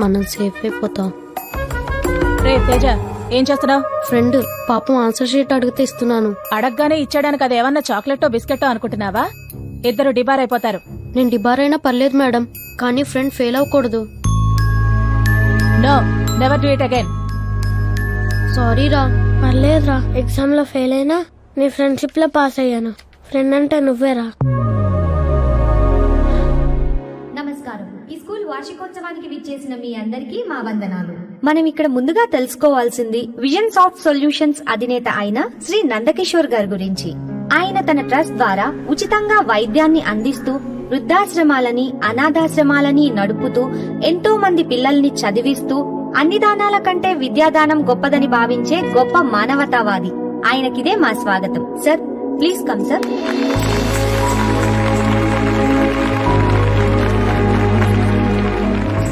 మనం సేఫ్ అయిపోతాం. రే తేజ, ఏం చేస్తున్నావు? ఫ్రెండ్ పాపం ఆన్సర్ షీట్ అడిగితే ఇస్తున్నాను. అడగగానే ఇచ్చాడానికి అది ఏమన్నా చాక్లెట్టో బిస్కెట్టో అనుకుంటున్నావా? ఇద్దరు డిబార్ అయిపోతారు. నేను డిబార్ అయినా పర్లేదు మేడం, కానీ ఫ్రెండ్ ఫెయిల్ అవ్వకూడదు. No, never do it again. Sorry రా. పర్లేదురా, ఎగ్జామ్ లో ఫెయిల్ అయినా నీ ఫ్రెండ్షిప్ లో పాస్ అయ్యాను. ఫ్రెండ్ అంటే నువ్వేరా. నమస్కారం. ఈ స్కూల్ వార్షికోత్సవానికి విచ్చేసిన మీ అందరికీ మా వందనాలు. మనం ఇక్కడ ముందుగా తెలుసుకోవాల్సింది విజన్ సాఫ్ట్ సొల్యూషన్స్ అధినేత అయిన శ్రీ నందకిషోర్ గారి గురించి. ఆయన తన ట్రస్ట్ ద్వారా ఉచితంగా వైద్యాన్ని అందిస్తూ వృద్ధాశ్రమాలని, అనాథాశ్రమాలని నడుపుతూ ఎంతో మంది పిల్లల్ని చదివిస్తూ అన్ని దానాల కంటే విద్యాదానం గొప్పదని భావించే గొప్ప మానవతావాది. ఆయనకిదే మా స్వాగతం. Sir, please come sir.